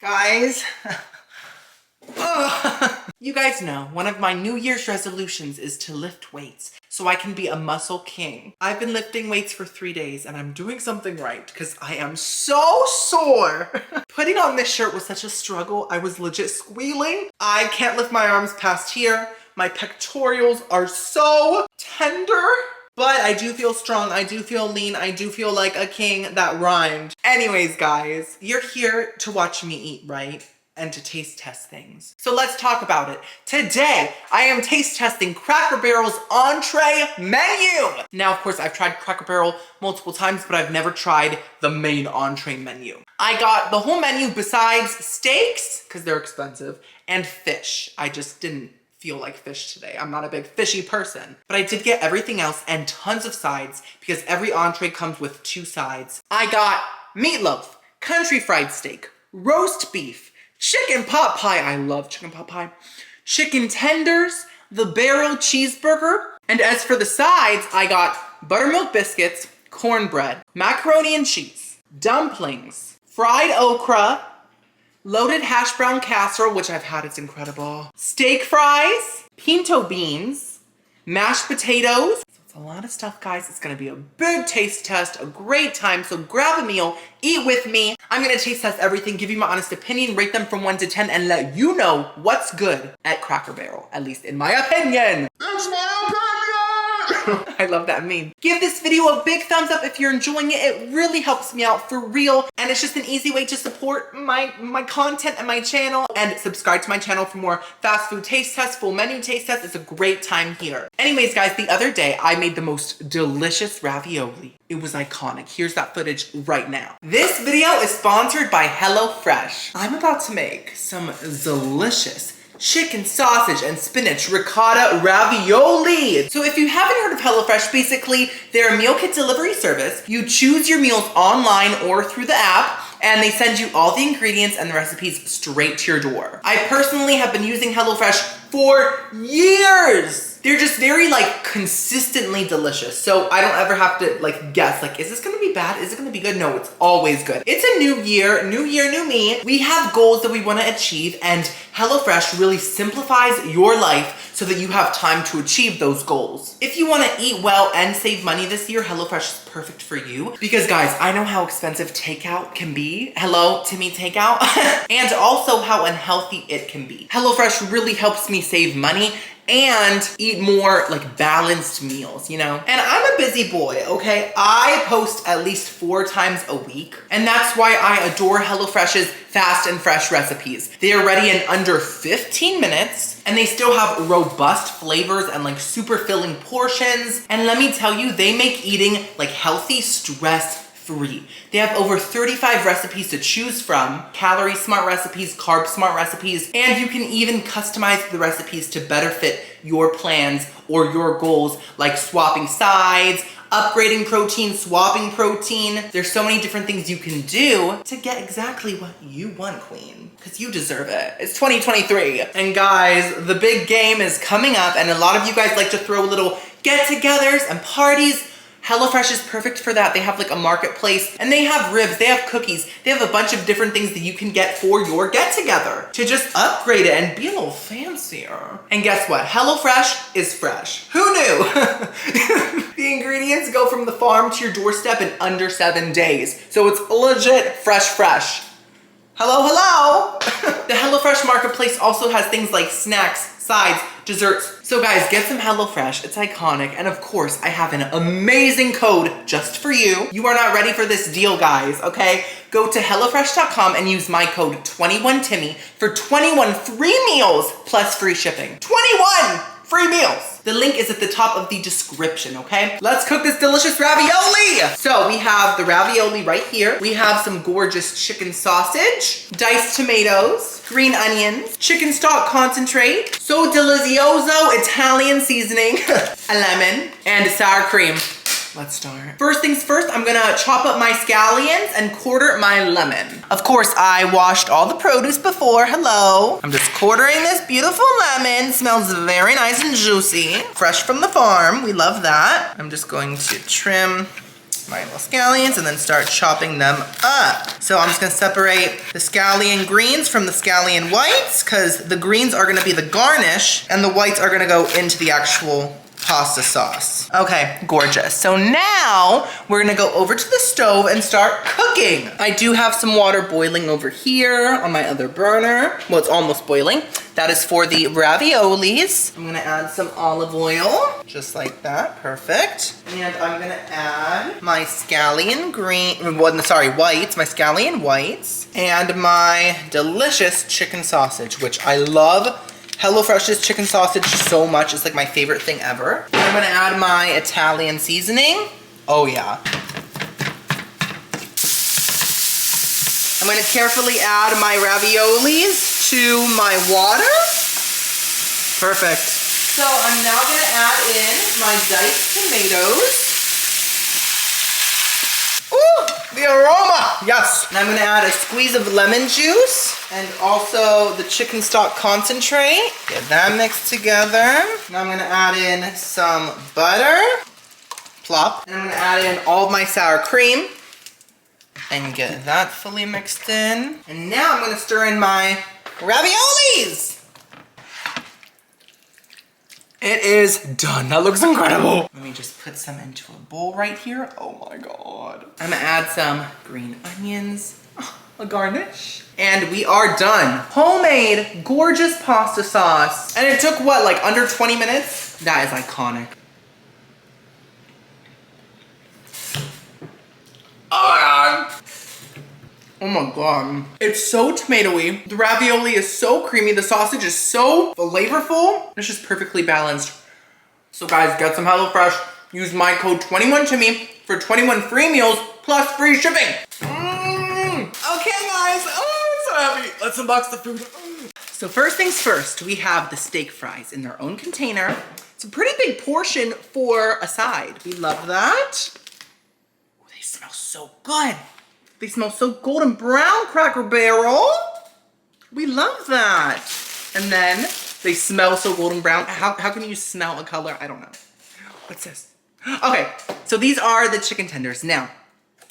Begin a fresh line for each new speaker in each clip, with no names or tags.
Guys, you guys know one of my New Year's resolutions is to lift weights so I can be a muscle king. I've been lifting weights for 3 days and I'm doing something right because I am so sore. Putting on this shirt was such a struggle. I was legit squealing. I can't lift my arms past here. My pectorals are so tender. But I do feel strong, I do feel lean, I do feel like a king. That rhymed. Anyways, guys, you're here to watch me eat, right? And to taste test things. So let's talk about it. Today, I am taste testing Cracker Barrel's entree menu. Now, of course, I've tried Cracker Barrel multiple times, but I've never tried the main entree menu. I got the whole menu besides steaks, because they're expensive, and fish. I just didn't feel like fish today. I'm not a big fishy person, but I did get everything else and tons of sides because every entree comes with 2 sides. I got meatloaf, country fried steak, roast beef, chicken pot pie. I love chicken pot pie. Chicken tenders, the barrel cheeseburger. And as for the sides, I got buttermilk biscuits, cornbread, macaroni and cheese, dumplings, fried okra, loaded hash brown casserole, which I've had, it's incredible. Steak fries, pinto beans, mashed potatoes. So it's a lot of stuff, guys. It's gonna be a big taste test, a great time. So grab a meal, eat with me. I'm gonna taste test everything, give you my honest opinion, rate them from 1 to 10, and let you know what's good at Cracker Barrel, at least in my opinion. That's my opinion! I love that meme. Give this video a big thumbs up if you're enjoying it. It really helps me out for real. And it's just an easy way to support my content and my channel. And subscribe to my channel for more fast food taste tests, full menu taste tests. It's a great time here. Anyways, guys, the other day I made the most delicious ravioli. It was iconic. Here's that footage right now. This video is sponsored by HelloFresh. I'm about to make some delicious chicken sausage and spinach ricotta ravioli. So if you haven't heard of HelloFresh, basically they're a meal kit delivery service. You choose your meals online or through the app, and they send you all the ingredients and the recipes straight to your door. I personally have been using HelloFresh for years. They're just very consistently delicious. So I don't ever have to guess, is this gonna be bad? Is it gonna be good? No, it's always good. It's a new year, new me. We have goals that we wanna achieve, and HelloFresh really simplifies your life so that you have time to achieve those goals. If you wanna eat well and save money this year, HelloFresh is perfect for you. Because guys, I know how expensive takeout can be. Hello, Timmy Takeout. And also how unhealthy it can be. HelloFresh really helps me save money and eat more balanced meals, you know? And I'm a busy boy, okay? I post at least 4 times a week, and that's why I adore HelloFresh's fast and fresh recipes. They are ready in under 15 minutes, and they still have robust flavors and super filling portions. And let me tell you, they make eating healthy stress-free. They have over 35 recipes to choose from, calorie smart recipes, carb smart recipes, and you can even customize the recipes to better fit your plans or your goals, like swapping sides, upgrading protein, swapping protein. There's so many different things you can do to get exactly what you want, queen, because you deserve it. It's 2023. And guys, the big game is coming up, and a lot of you guys like to throw little get-togethers and parties. HelloFresh is perfect for that. They have a marketplace, and they have ribs, they have cookies, they have a bunch of different things that you can get for your get-together to just upgrade it and be a little fancier. And guess what? HelloFresh is fresh. Who knew? The ingredients go from the farm to your doorstep in under 7 days. So it's legit fresh. Hello. The HelloFresh marketplace also has things like snacks, sides, desserts. So guys, get some HelloFresh. It's iconic. And of course, I have an amazing code just for you. You are not ready for this deal, guys, okay? Go to HelloFresh.com and use my code 21Timmy for 21 free meals plus free shipping. 21 free meals. The link is at the top of the description, okay? Let's cook this delicious ravioli. So we have the ravioli right here. We have some gorgeous chicken sausage, diced tomatoes, green onions, chicken stock concentrate, so delizioso Italian seasoning, a lemon, and sour cream. Let's start. First things first, I'm gonna chop up my scallions and quarter my lemon. Of course, I washed all the produce before. Hello. I'm just quartering this beautiful lemon. Smells very nice and juicy. Fresh from the farm. We love that. I'm just going to trim my little scallions and then start chopping them up. So I'm just gonna separate the scallion greens from the scallion whites because the greens are gonna be the garnish and the whites are gonna go into the actual pasta sauce. Okay, gorgeous. So now we're gonna go over to the stove and start cooking. I do have some water boiling over here on my other burner. Well, it's almost boiling. That is for the raviolis. I'm gonna add some olive oil, just like that, perfect. And I'm gonna add my scallion whites, my scallion whites, and my delicious chicken sausage, which I love. HelloFresh's chicken sausage so much. It's like my favorite thing ever. And I'm gonna add my Italian seasoning. Oh yeah. I'm gonna carefully add my raviolis to my water. Perfect. So I'm now gonna add in my diced tomatoes. Ooh, the aroma, yes. And I'm gonna add a squeeze of lemon juice and also the chicken stock concentrate. Get that mixed together. Now I'm gonna add in some butter, plop. And I'm gonna add in all of my sour cream and get that fully mixed in. And now I'm gonna stir in my raviolis. It is done. That looks incredible. Let me just put some into a bowl right here. Oh my God. I'm gonna add some green onions, a garnish. And we are done. Homemade, gorgeous pasta sauce. And it took what, like under 20 minutes? That is iconic. Oh my God. It's so tomatoey. The ravioli is so creamy. The sausage is so flavorful. It's just perfectly balanced. So guys, get some HelloFresh. Use my code 21Timmy for 21 free meals plus free shipping. Okay guys, oh, I'm so happy. Let's unbox the food. So first things first, we have the steak fries in their own container. It's a pretty big portion for a side. We love that. Oh, they smell so good. They smell so golden brown, Cracker Barrel. We love that. And then they smell so golden brown. How can you smell a color? I don't know. What's this? Okay, so these are the chicken tenders. Now,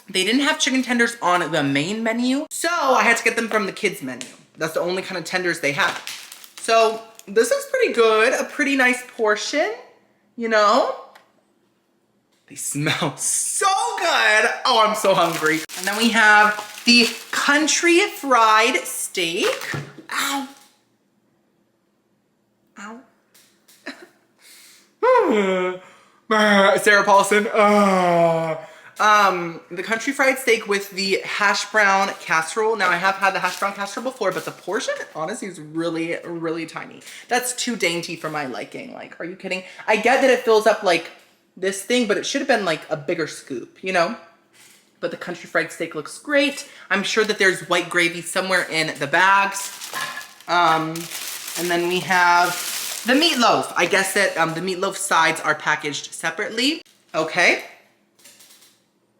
they didn't have chicken tenders on the main menu, so I had to get them from the kids menu. That's the only kind of tenders they have. So this is pretty good, a pretty nice portion, you know? They smell so good. Oh, I'm so hungry. And then we have the country fried steak. Ow. Ow. Sarah Paulson. The country fried steak with the hash brown casserole. Now I have had the hash brown casserole before, but the portion honestly is really, really tiny. That's too dainty for my liking. Like, are you kidding? I get that it fills up like this thing, but it should have been like a bigger scoop, you know? But the country fried steak looks great. I'm sure that there's white gravy somewhere in the bags. And then we have the meatloaf. I guess that the meatloaf sides are packaged separately. Okay.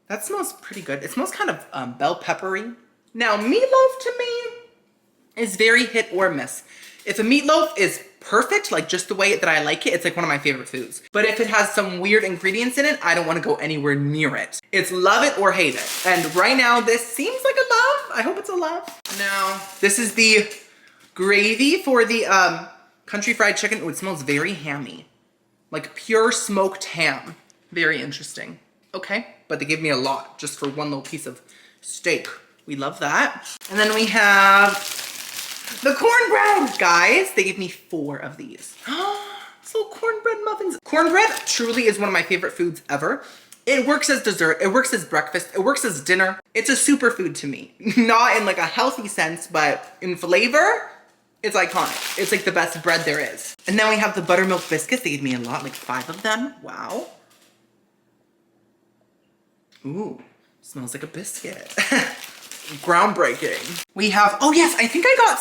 That smells pretty good. It smells kind of bell peppery. Now, meatloaf to me is very hit or miss. If a meatloaf is perfect, like just the way that I like it, it's like one of my favorite foods. But if it has some weird ingredients in it, I don't want to go anywhere near it. It's love it or hate it. And right now, this seems like a love. I hope it's a love. Now, this is the gravy for the country fried chicken. Oh, it smells very hammy. Like pure smoked ham. Very interesting. Okay, but they gave me a lot just for one little piece of steak. We love that. And then we have the cornbread, guys. They gave me 4 of these. This little cornbread muffins. Cornbread truly is one of my favorite foods ever. It works as dessert, it works as breakfast, it works as dinner. It's a superfood to me. Not in like a healthy sense, but in flavor, it's iconic. It's like the best bread there is. And then we have the buttermilk biscuits. They gave me a lot, like 5 of them. Wow. Ooh, smells like a biscuit. Groundbreaking. We have, oh yes, I think I got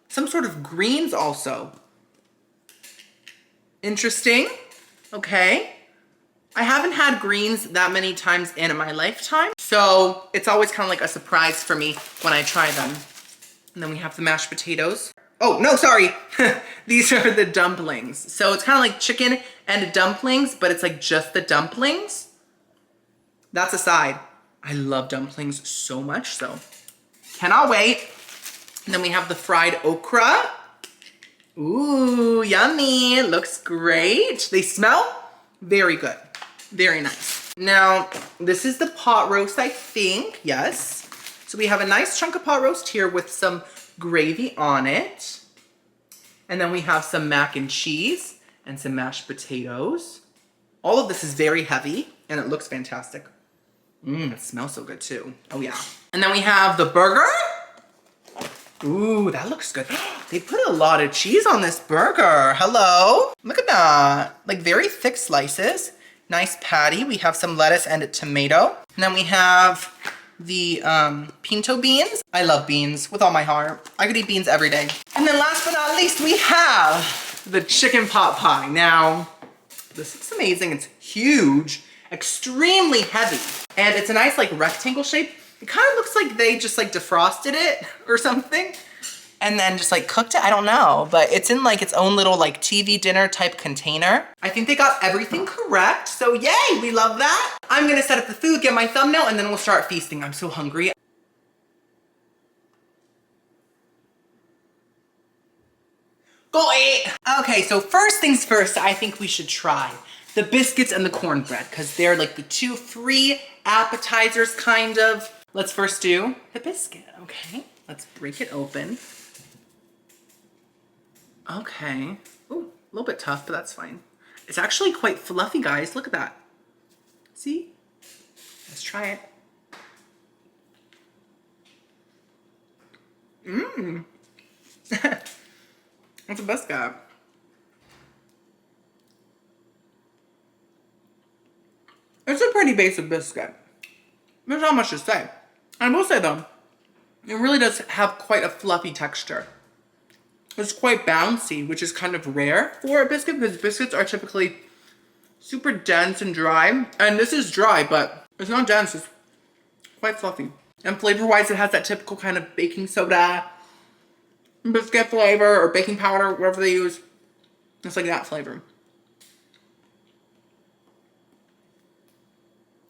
some sort of greens also. Interesting. Okay. I haven't had greens that many times in my lifetime, so it's always kind of like a surprise for me when I try them. And then we have the mashed potatoes. Oh, no, sorry. These are the dumplings. So it's kind of like chicken and dumplings, but it's like just the dumplings. That's aside. I love dumplings so much, so cannot wait. And then we have the fried okra. Ooh, yummy. Looks great. They smell very good. Very nice. Now, this is the pot roast, I think. Yes. So we have a nice chunk of pot roast here with some gravy on it. And then we have some mac and cheese and some mashed potatoes. All of this is very heavy and it looks fantastic. It smells so good too. Oh yeah. And then we have the burger. Ooh, that looks good. They put a lot of cheese on this burger. Hello. Look at that. Like very thick slices. Nice patty. We have some lettuce and a tomato. And then we have the pinto beans. I love beans with all my heart. I could eat beans every day. And then last but not least, we have the chicken pot pie. Now, this looks amazing. It's huge, extremely heavy. And it's a nice like rectangle shape. It kind of looks like they just like defrosted it or something and then just like cooked it. I don't know, but it's in like its own little like TV dinner type container. I think they got everything correct. So yay, we love that. I'm gonna set up the food, get my thumbnail, and then we'll start feasting. I'm so hungry. Go eat. Okay, so first things first, I think we should try the biscuits and the cornbread because they're like the two free appetizers kind of. Let's first do the biscuit, okay? Let's break it open. Okay. Ooh, a little bit tough, but that's fine. It's actually quite fluffy, guys. Look at that. See? Let's try it. Mmm. That's the best guy. It's a pretty basic biscuit. There's not much to say. I will say though, it really does have quite a fluffy texture. It's quite bouncy, which is kind of rare for a biscuit because biscuits are typically super dense and dry. And this is dry, but it's not dense, it's quite fluffy. And flavor-wise, it has that typical kind of baking soda, biscuit flavor, or baking powder, whatever they use. It's like that flavor.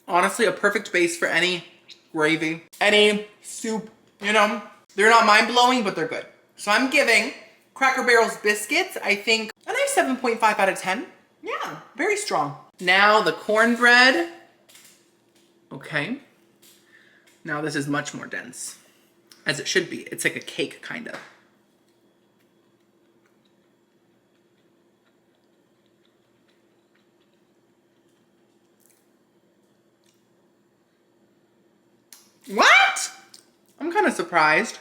Honestly, a perfect base for any gravy, any soup, you know? They're not mind-blowing, but they're good. So I'm giving Cracker Barrel's biscuits, I think, a nice 7.5 out of 10. Yeah, very strong. Now the cornbread. Okay. Now this is much more dense, as it should be. It's like a cake, kind of. What? I'm kind of surprised.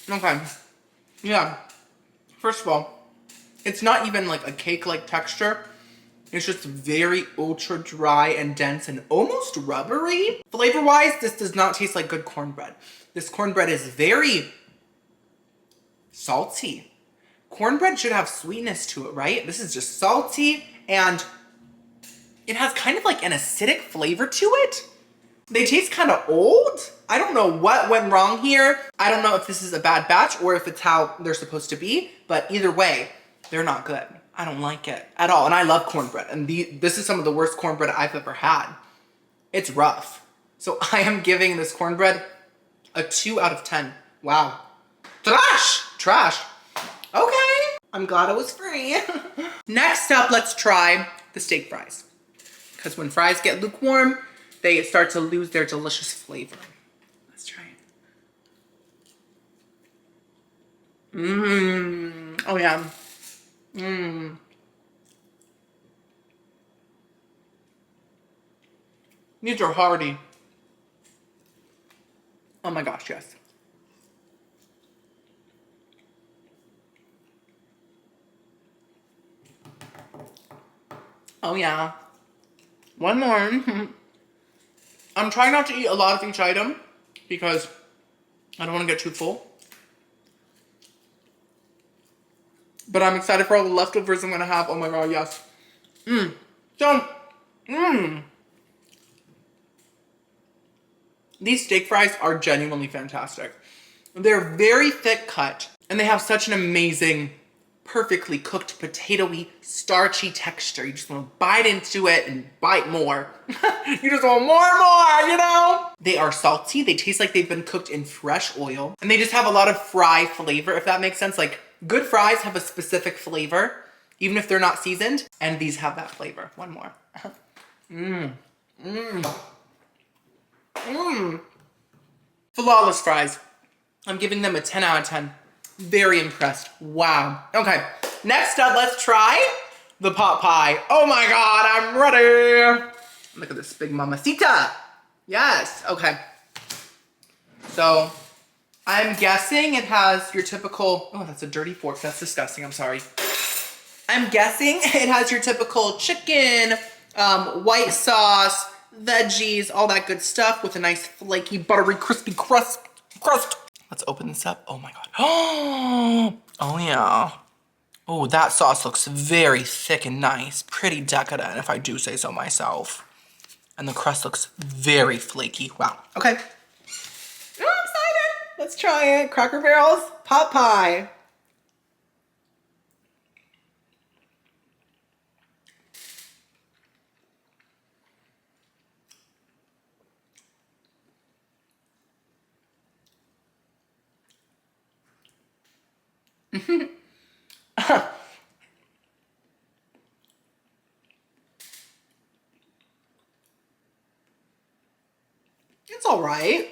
Okay. Yeah. First of all, it's not even like a cake-like texture. It's just very ultra dry and dense and almost rubbery. Flavor-wise, this does not taste like good cornbread. This cornbread is very salty. Cornbread should have sweetness to it, right? This is just salty and it has kind of like an acidic flavor to it. They taste kind of old. I don't know what went wrong here. I don't know if this is a bad batch or if it's how they're supposed to be, but either way, they're not good. I don't like it at all. And I love cornbread. And this is some of the worst cornbread I've ever had. It's rough. So I am giving this cornbread a 2 out of 10. Wow. Trash! Trash. Okay. I'm glad it was free. Next up, let's try the steak fries. Because when fries get lukewarm, they start to lose their delicious flavor. Let's try it. Mmm. Oh yeah. Mmm. These are hearty. Oh my gosh, yes. Oh yeah. One more. I'm trying not to eat a lot of each item because I don't want to get too full. But I'm excited for all the leftovers I'm going to have. Oh my god, yes. These steak fries are genuinely fantastic. They're very thick cut and they have such an amazing perfectly cooked, potatoey, starchy texture. You just want to bite into it and bite more. You just want more and more, you know? They are salty. They taste like they've been cooked in fresh oil. And they just have a lot of fry flavor, if that makes sense. Like, good fries have a specific flavor, even if they're not seasoned. And these have that flavor. One more. Mmm. Mmm. Mmm. Flawless fries. I'm giving them a 10 out of 10. Very impressed. Wow. Okay, next up, let's try the pot pie. Oh my God, I'm ready. Look at this big mamacita. Yes, okay. So, I'm guessing it has your typical, oh, that's a dirty fork. That's disgusting, I'm sorry. I'm guessing it has your typical chicken, white sauce, veggies, all that good stuff with a nice flaky, buttery, crispy crust. Let's open this up. Oh my God. Oh yeah. Oh, that sauce looks very thick and nice. Pretty decadent, if I do say so myself. And the crust looks very flaky. Wow. Okay. I'm excited. Let's try it. Cracker Barrel's pot pie. It's all right.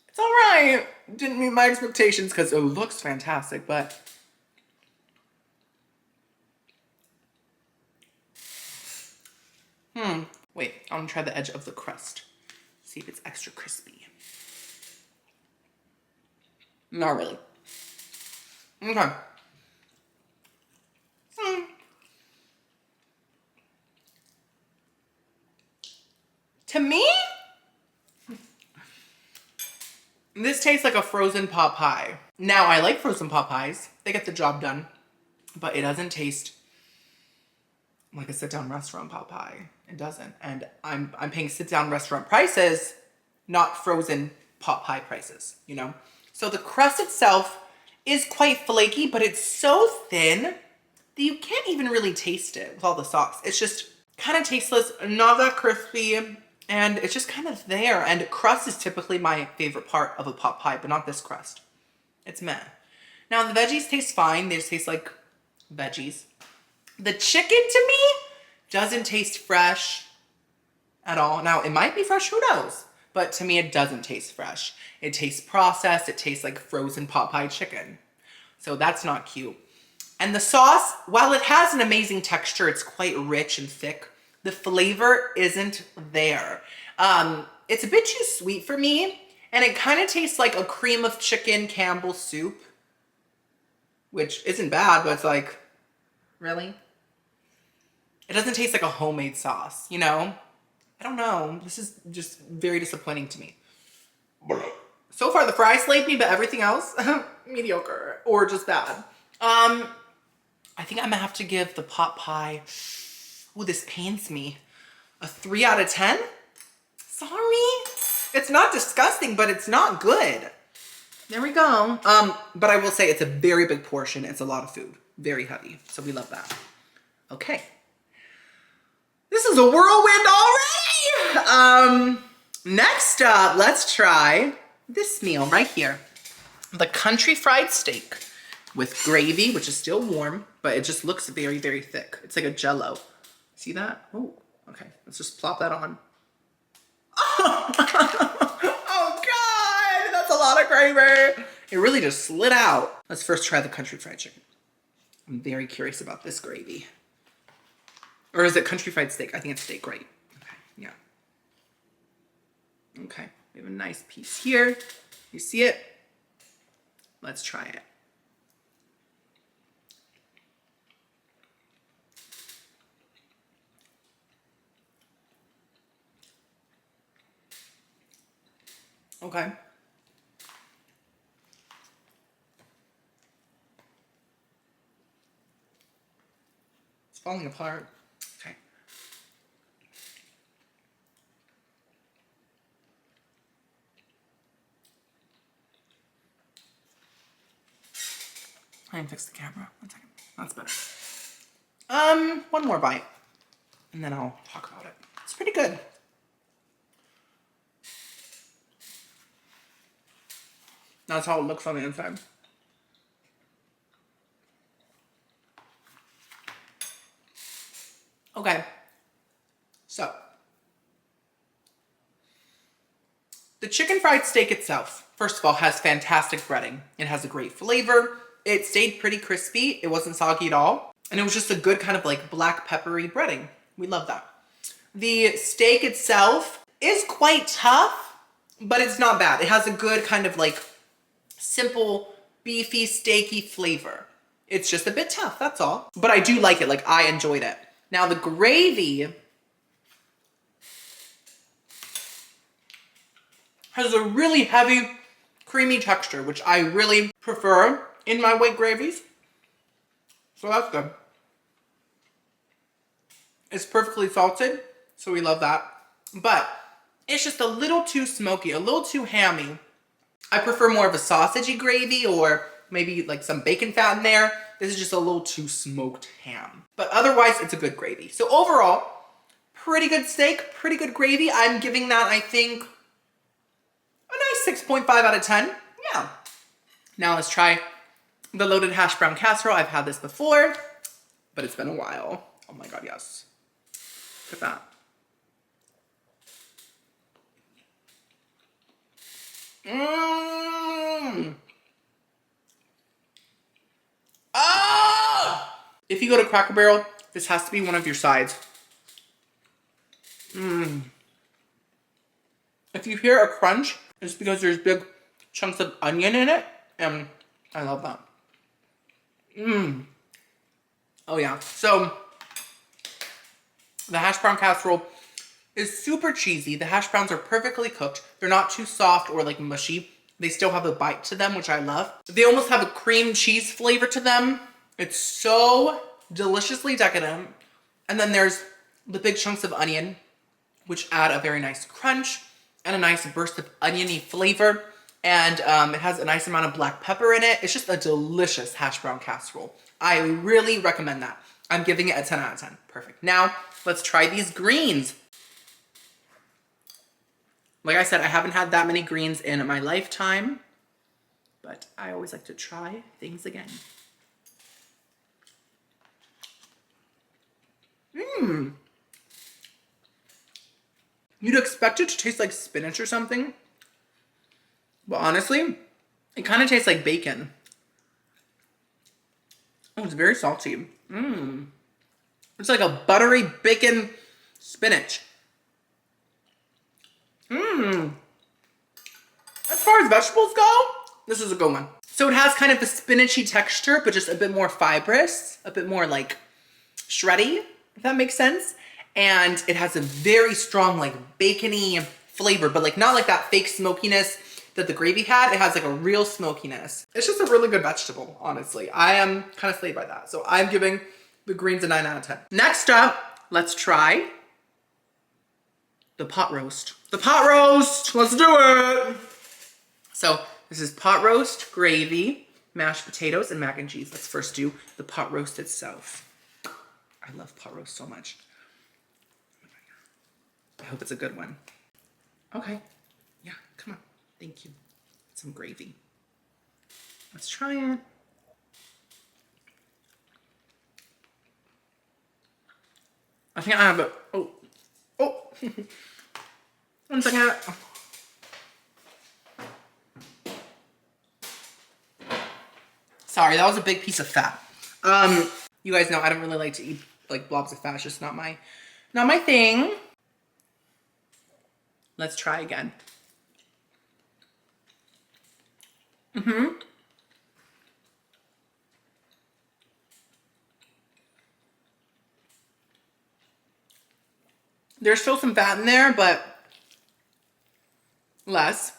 It's all right. Didn't meet my expectations because it looks fantastic, but wait, I want to try the edge of the crust. See if it's extra crispy. Not really. Okay. To me, this tastes like a frozen pot pie. Now, I like frozen pot pies. They get the job done. But it doesn't taste like a sit-down restaurant pot pie. It doesn't. And I'm paying sit-down restaurant prices, not frozen pot pie prices, you know? So the crust itself is quite flaky, but it's so thin that you can't even really taste it with all the sauce. It's just kind of tasteless, not that crispy, and it's just kind of there. And crust is typically my favorite part of a pot pie, but not this crust. It's meh. Now the veggies taste fine. They just taste like veggies. The chicken to me doesn't taste fresh at all. Now it might be fresh, who knows? But to me it doesn't taste fresh. It tastes processed. It tastes like frozen pot pie chicken. So that's not cute. And the sauce, while it has an amazing texture, it's quite rich and thick. The flavor isn't there. It's a bit too sweet for me, and it kind of tastes like a cream of chicken Campbell's soup, which isn't bad, but it's like, really? It doesn't taste like a homemade sauce, you know? I don't know. This is just very disappointing to me. So far, the fries slayed me, but everything else, mediocre or just bad. I think I'm gonna have to give the pot pie, ooh, this pains me, a 3 out of 10? Sorry. It's not disgusting, but it's not good. There we go. But I will say it's a very big portion. It's a lot of food. Very heavy. So we love that. Okay. This is a whirlwind already! Next up, let's try this meal right here. The country fried steak with gravy, which is still warm, but it just looks very, very thick. It's like a Jell-O. See that? Oh, okay. Let's just plop that on. Oh, oh God, that's a lot of gravy. It really just slid out. Let's first try the country fried chicken. I'm very curious about this gravy. Or is it country fried steak? I think it's steak, right? Okay, yeah. Okay, we have a nice piece here. You see it? Let's try it. Okay. It's falling apart. Okay. I can fix the camera. 1 second. That's better. One more bite, and then I'll talk about it. It's pretty good. That's how it looks on the inside. Okay, so the chicken fried steak itself, first of all, has fantastic breading. It has a great flavor. It stayed pretty crispy. It wasn't soggy at all. And it was just a good kind of like black peppery breading. We love that. The steak itself is quite tough, but it's not bad. It has a good kind of like simple, beefy, steaky flavor. It's just a bit tough, that's all. But I do like it, like I enjoyed it. Now the gravy has a really heavy, creamy texture, which I really prefer in my white gravies. So that's good. It's perfectly salted, so we love that. But it's just a little too smoky, a little too hammy. I prefer more of a sausagey gravy or maybe like some bacon fat in there. This is just a little too smoked ham. But otherwise, it's a good gravy. So overall, pretty good steak, pretty good gravy. I'm giving that, I think, a nice 6.5 out of 10. Yeah. Now let's try the loaded hash brown casserole. I've had this before, but it's been a while. Oh my God, yes. Look at that. Mmm. Ah! If you go to Cracker Barrel, this has to be one of your sides. Mmm. If you hear a crunch, it's because there's big chunks of onion in it, and I love that. Mmm. Oh yeah. So the hash brown casserole is super cheesy. The hash browns are perfectly cooked. They're not too soft or like mushy. They still have a bite to them, which I love. They almost have a cream cheese flavor to them. It's so deliciously decadent. And then there's the big chunks of onion, which add a very nice crunch and a nice burst of oniony flavor. And it has a nice amount of black pepper in it. It's just a delicious hash brown casserole. I really recommend that. I'm giving it a 10 out of 10. Perfect. Now, let's try these greens. Like I said, I haven't had that many greens in my lifetime, but I always like to try things again. Mmm. You'd expect it to taste like spinach or something, but honestly, it kind of tastes like bacon. Oh, it's very salty. Mmm. It's like a buttery bacon spinach. Mmm. As far as vegetables go, this is a good one. So it has kind of a spinachy texture, but just a bit more fibrous, a bit more like shreddy, if that makes sense. And it has a very strong like bacony flavor, but like not like that fake smokiness that the gravy had. It has like a real smokiness. It's just a really good vegetable, honestly. I am kind of slayed by that. So I'm giving the greens a 9 out of 10. Next up, let's try the pot roast. The pot roast, let's do it. So this is pot roast, gravy, mashed potatoes, and mac and cheese. Let's first do the pot roast itself. I love pot roast so much. I hope it's a good one. Okay, yeah, come on, thank you. Some gravy. Let's try it. I think I have it. Oh. 1 second. Sorry, that was a big piece of fat. You guys know I don't really like to eat like blobs of fat. It's just not my thing. Let's try again. There's still some fat in there, but less.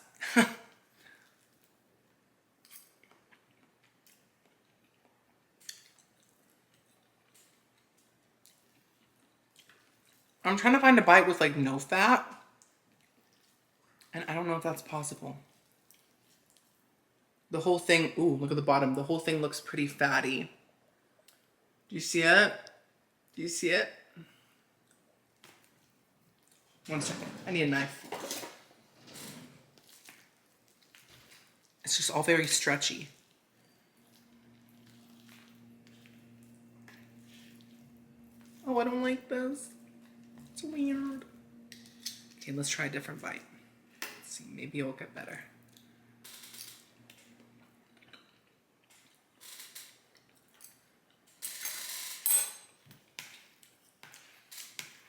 I'm trying to find a bite with like no fat, and I don't know if that's possible. The whole thing, ooh, look at the bottom. The whole thing looks pretty fatty. Do you see it? Do you see it? One second. I need a knife. It's just all very stretchy. Oh, I don't like this. It's weird. Okay, let's try a different bite. Let's see, maybe it'll get better.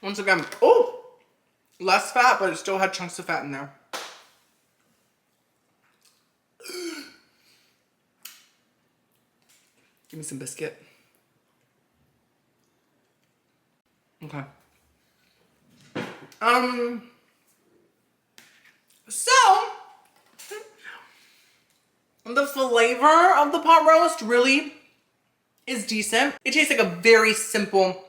Once again, oh! Less fat, but it still had chunks of fat in there. Give me some biscuit. Okay. So, the flavor of the pot roast really is decent. It tastes like a very simple,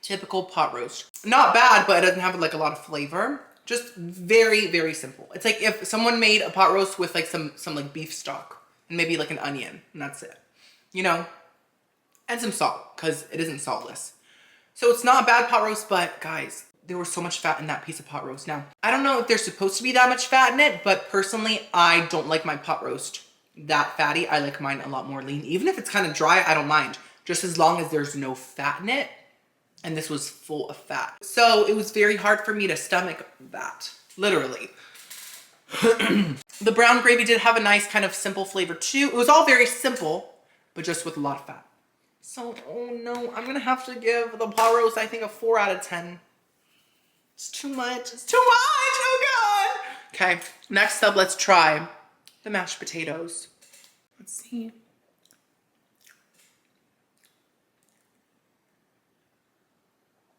typical pot roast. Not bad, but it doesn't have like a lot of flavor. Just very, very simple. It's like if someone made a pot roast with like some like beef stock and maybe like an onion, and that's it. You know? And some salt, because it isn't saltless. So it's not a bad pot roast, but guys, there was so much fat in that piece of pot roast. Now, I don't know if there's supposed to be that much fat in it, but personally, I don't like my pot roast that fatty. I like mine a lot more lean. Even if it's kind of dry, I don't mind. Just as long as there's no fat in it. And this was full of fat. So it was very hard for me to stomach that, literally. The brown gravy did have a nice kind of simple flavor too. It was all very simple, but just with a lot of fat. So, oh no, I'm gonna have to give the pot roast, I think, a 4 out of 10. It's too much, it's too much, oh God. Okay, next up, let's try the mashed potatoes. Let's see.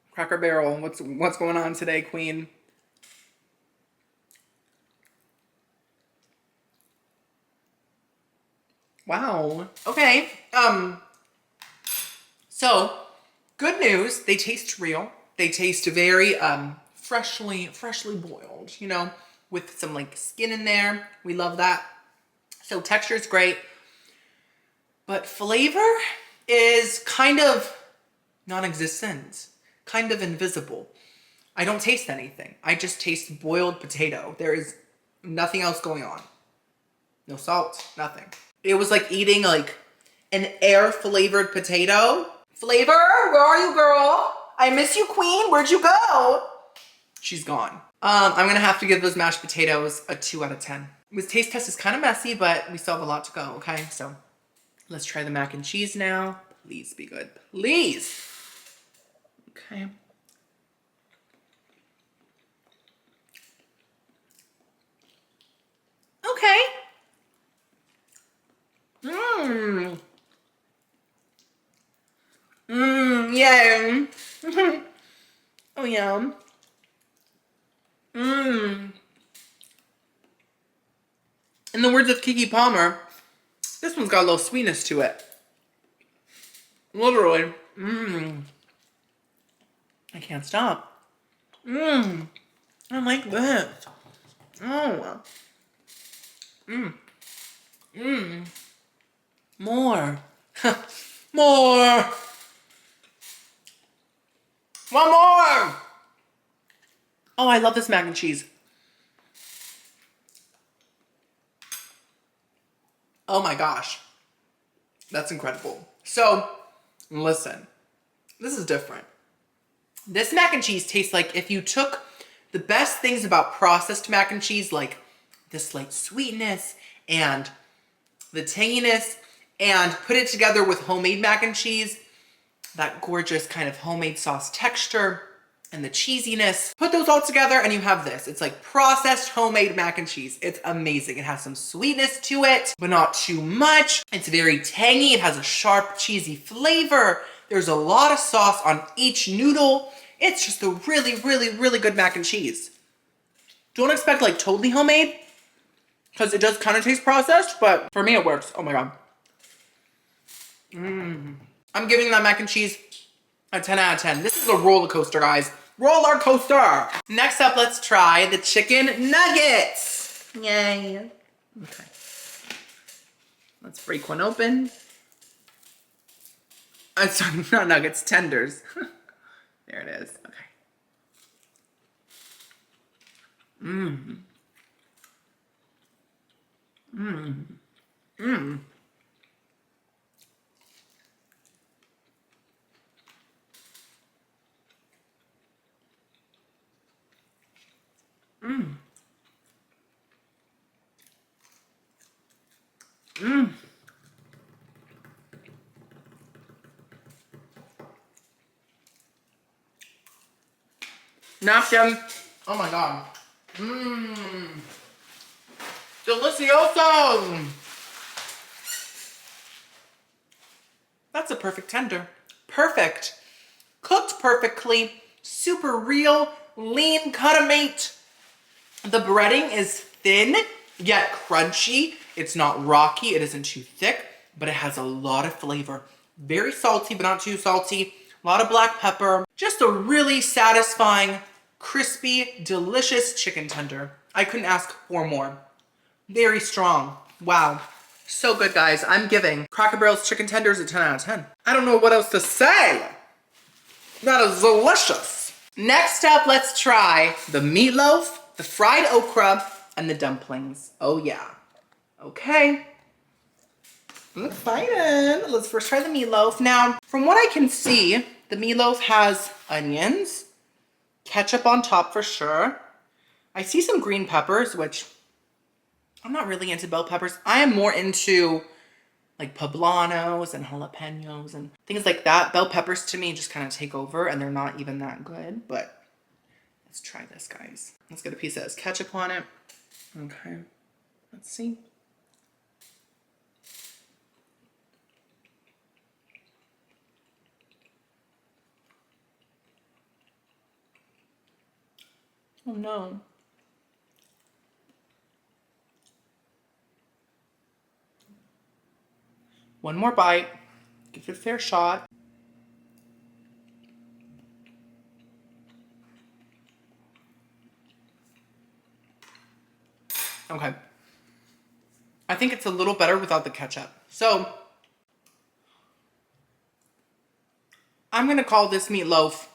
Cracker Barrel, what's going on today, Queen? Wow, okay, so, good news, they taste real. They taste very freshly boiled, you know, with some like skin in there. We love that. So texture is great, but flavor is kind of non-existent, kind of invisible. I don't taste anything. I just taste boiled potato. There is nothing else going on. No salt, nothing. It was like eating like an air flavored potato. Flavor, where are you, girl? I miss you, Queen. Where'd you go? She's gone. I'm gonna have to give those mashed potatoes a 2 out of 10. This taste test is kind of messy, but we still have a lot to go, okay? So let's try the mac and cheese now. Please be good, please. Okay. Okay. Mmm. Mmm, yeah. Oh, yeah. Mmm. In the words of Keke Palmer, this one's got a little sweetness to it. Literally. Mmm. I can't stop. Mmm. I like this. Oh. Mmm. Mmm. More. More. One more! Oh, I love this mac and cheese. Oh my gosh. That's incredible. So, listen. This is different. This mac and cheese tastes like if you took the best things about processed mac and cheese, like the slight sweetness and the tanginess, and put it together with homemade mac and cheese, that gorgeous kind of homemade sauce texture and the cheesiness. Put those all together and you have this. It's like processed homemade mac and cheese. It's amazing. It has some sweetness to it, but not too much. It's very tangy. It has a sharp, cheesy flavor. There's a lot of sauce on each noodle. It's just a really, really, really good mac and cheese. Don't expect like totally homemade, because it does kind of taste processed, but for me it works. Oh my God. Mmm. I'm giving that mac and cheese a 10 out of 10. This is a roller coaster, guys. Roller coaster. Next up, let's try the chicken nuggets. Yay. Okay. Let's break one open. Sorry, not nuggets, tenders. There it is. Okay. Mmm. Mmm. Mmm. Mmm. Mmm. Napkin. Oh my god. Mmm. Delicioso. That's a perfect tender. Perfect. Cooked perfectly. Super real. Lean cut-a-mate. The breading is thin, yet crunchy. It's not rocky. It isn't too thick, but it has a lot of flavor. Very salty, but not too salty. A lot of black pepper. Just a really satisfying, crispy, delicious chicken tender. I couldn't ask for more. Very strong. Wow. So good, guys. I'm giving Cracker Barrel's chicken tenders a 10 out of 10. I don't know what else to say. That is delicious. Next up, let's try the meatloaf, the fried okra, and the dumplings. Oh yeah. Okay. I'm excited. Let's first try the meatloaf. Now, from what I can see, the meatloaf has onions, ketchup on top for sure. I see some green peppers, which I'm not really into bell peppers. I am more into like poblanos and jalapenos and things like that. Bell peppers to me just kind of take over and they're not even that good, but let's try this, guys. Let's get a piece that has ketchup on it. Okay, let's see. Oh no. One more bite. Give it a fair shot. Okay. I think it's a little better without the ketchup. So, I'm gonna call this meatloaf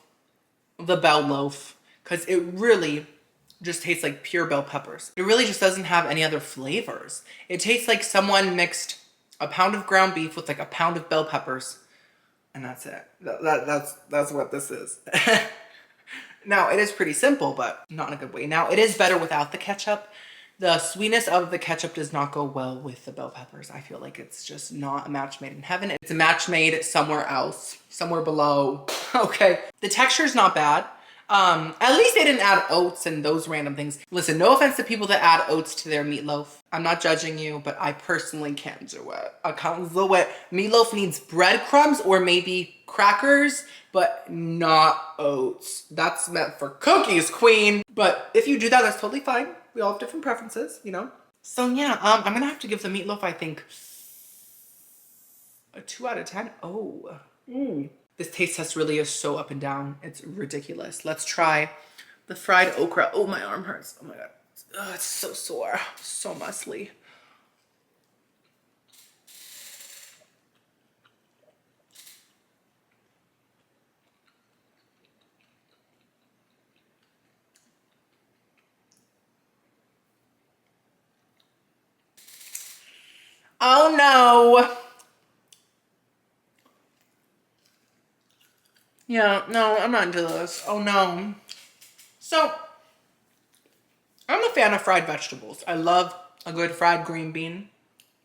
the bell loaf because it really just tastes like pure bell peppers. It really just doesn't have any other flavors. It tastes like someone mixed a pound of ground beef with like a pound of bell peppers, and that's it. That's what this is. Now, it is pretty simple, but not in a good way. Now, it is better without the ketchup. The sweetness of the ketchup does not go well with the bell peppers. I feel like it's just not a match made in heaven. It's a match made somewhere else, somewhere below. Okay. The texture is not bad. At least they didn't add oats and those random things. Listen, no offense to people that add oats to their meatloaf. I'm not judging you, but I personally can't do it. I can't do it. Meatloaf needs breadcrumbs or maybe crackers, but not oats. That's meant for cookies, queen. But if you do that, that's totally fine. We all have different preferences, you know? So yeah, I'm gonna have to give the meatloaf, I think, a 2 out of 10. Oh. This taste test really is so up and down. It's ridiculous. Let's try the fried okra. Oh, my arm hurts. Oh my God. Oh, it's so sore. So muscly. Oh no. Yeah, no, I'm not into this. Oh no. So, I'm a fan of fried vegetables. I love a good fried green bean,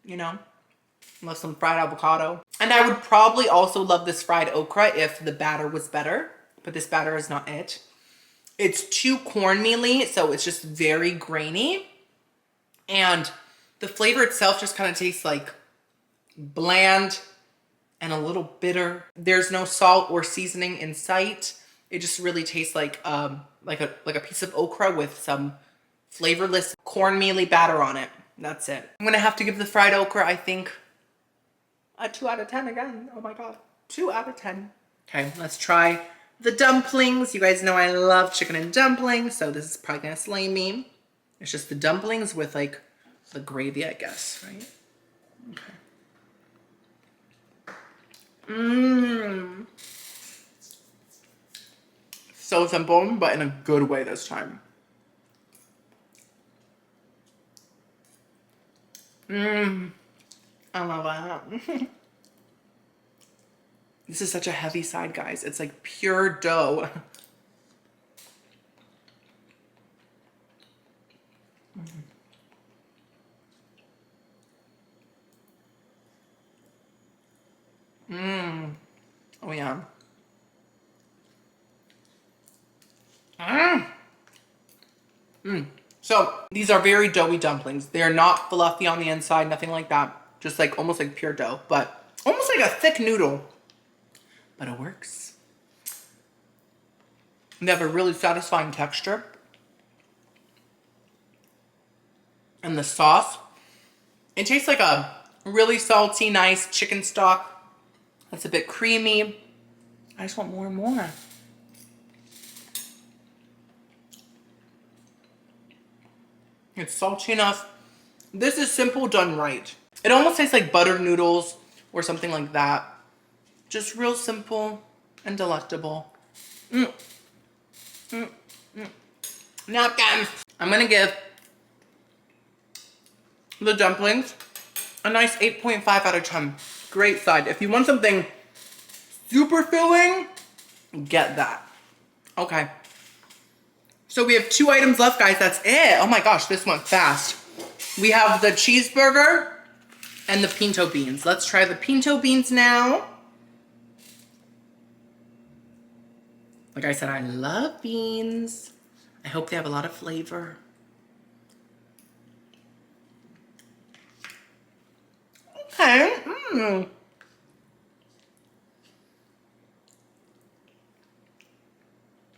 you know? I love some fried avocado. And I would probably also love this fried okra if the batter was better, but this batter is not it. It's too cornmealy, so it's just very grainy. And the flavor itself just kind of tastes like bland and a little bitter. There's no salt or seasoning in sight. It just really tastes like a piece of okra with some flavorless cornmealy batter on it. That's it. I'm gonna have to give the fried okra, I think, a 2 out of 10 again. Oh my God, 2 out of 10. Okay, let's try the dumplings. You guys know I love chicken and dumplings, so this is probably gonna slay me. It's just the dumplings with like the gravy, I guess, right? Okay. Mmm. So simple, but in a good way this time. Mmm. I love that. This is such a heavy side, guys. It's like pure dough. Mmm. Oh yeah. Mmm. Mmm. So these are very doughy dumplings. They're not fluffy on the inside, nothing like that. Just like almost like pure dough, but almost like a thick noodle. But it works. They have a really satisfying texture. And the sauce, it tastes like a really salty, nice chicken stock. That's a bit creamy. I just want more and more. It's salty enough. This is simple done right. It almost tastes like buttered noodles or something like that. Just real simple and delectable. Mm. Mm. Mm. Napkin. I'm gonna give the dumplings a nice 8.5 out of 10. Great side. If you want something super filling, get that. Okay. So we have 2 items left, guys. That's it. Oh my gosh, this went fast. We have the cheeseburger and the pinto beans. Let's try the pinto beans now. Like I said, I love beans. I hope they have a lot of flavor. Okay. Mmm.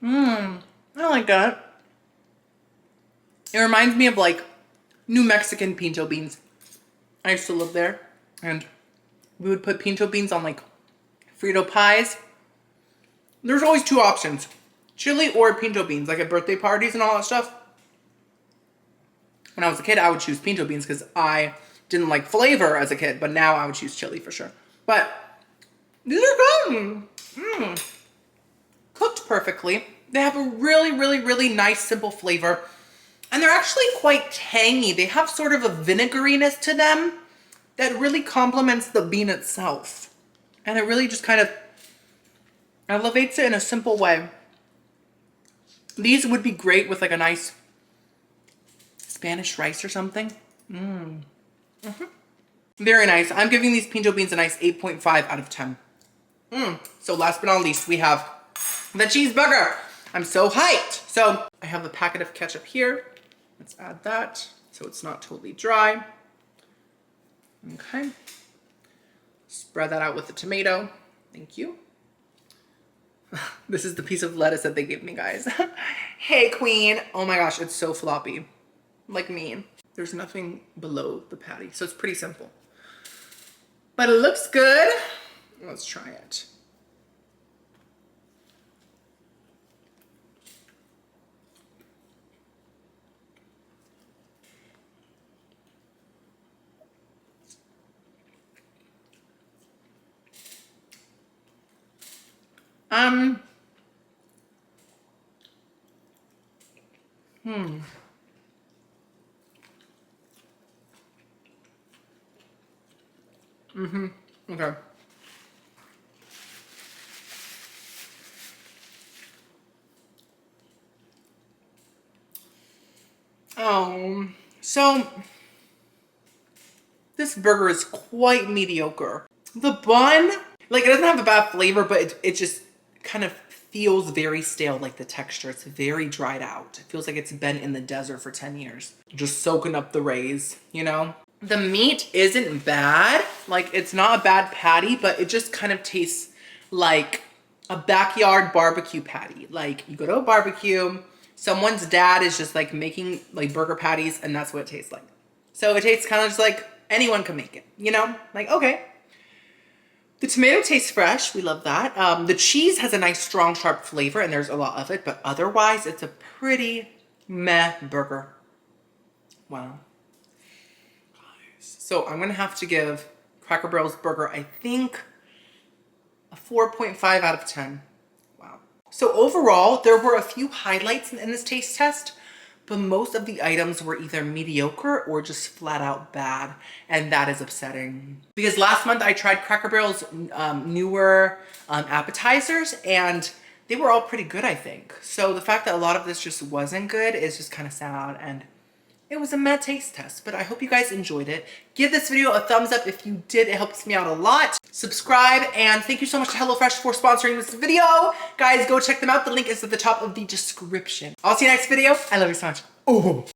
Mmm. I like that. It reminds me of like New Mexican pinto beans. I used to live there and we would put pinto beans on like Frito pies. There's always 2 options, chili or pinto beans, like at birthday parties and all that stuff. When I was a kid, I would choose pinto beans because I didn't like flavor as a kid, but now I would choose chili for sure. But these are good. Mm. Cooked perfectly. They have a really, really, really nice, simple flavor. And they're actually quite tangy. They have sort of a vinegariness to them that really complements the bean itself. And it really just kind of elevates it in a simple way. These would be great with like a nice Spanish rice or something. Mmm. Mm-hmm. Very nice. I'm giving these pinto beans a nice 8.5 out of 10. So last but not least, we have the cheeseburger. I'm so hyped. So I have a packet of ketchup here. Let's add that so it's not totally dry. Okay. Spread that out with the tomato. Thank you. This is the piece of lettuce that they gave me, guys. Hey, queen. Oh my gosh, it's so floppy. Like me. There's nothing below the patty, so it's pretty simple. But it looks good. Let's try it. Okay. So this burger is quite mediocre. The bun, like it doesn't have a bad flavor, but it just kind of feels very stale, like the texture. It's very dried out. It feels like it's been in the desert for 10 years. Just soaking up the rays, you know? The meat isn't bad. Like it's not a bad patty, but it just kind of tastes like a backyard barbecue patty. Like you go to a barbecue, someone's dad is just like making like burger patties and that's what it tastes like. So it tastes kind of just like anyone can make it, you know? Like, okay. The tomato tastes fresh. We love that. The cheese has a nice, strong, sharp flavor and there's a lot of it, but otherwise it's a pretty meh burger. Wow. So I'm gonna have to give Cracker Barrel's burger, I think, 4.5 out of 10. Wow. So overall, there were a few highlights in this taste test, but most of the items were either mediocre or just flat out bad. And that is upsetting. Because last month I tried Cracker Barrel's newer appetizers, and they were all pretty good, I think. So the fact that a lot of this just wasn't good is just kind of sad, and it was a mad taste test, but I hope you guys enjoyed it. Give this video a thumbs up if you did. It helps me out a lot. Subscribe, and thank you so much to HelloFresh for sponsoring this video. Guys, go check them out. The link is at the top of the description. I'll see you next video. I love you so much. Oh.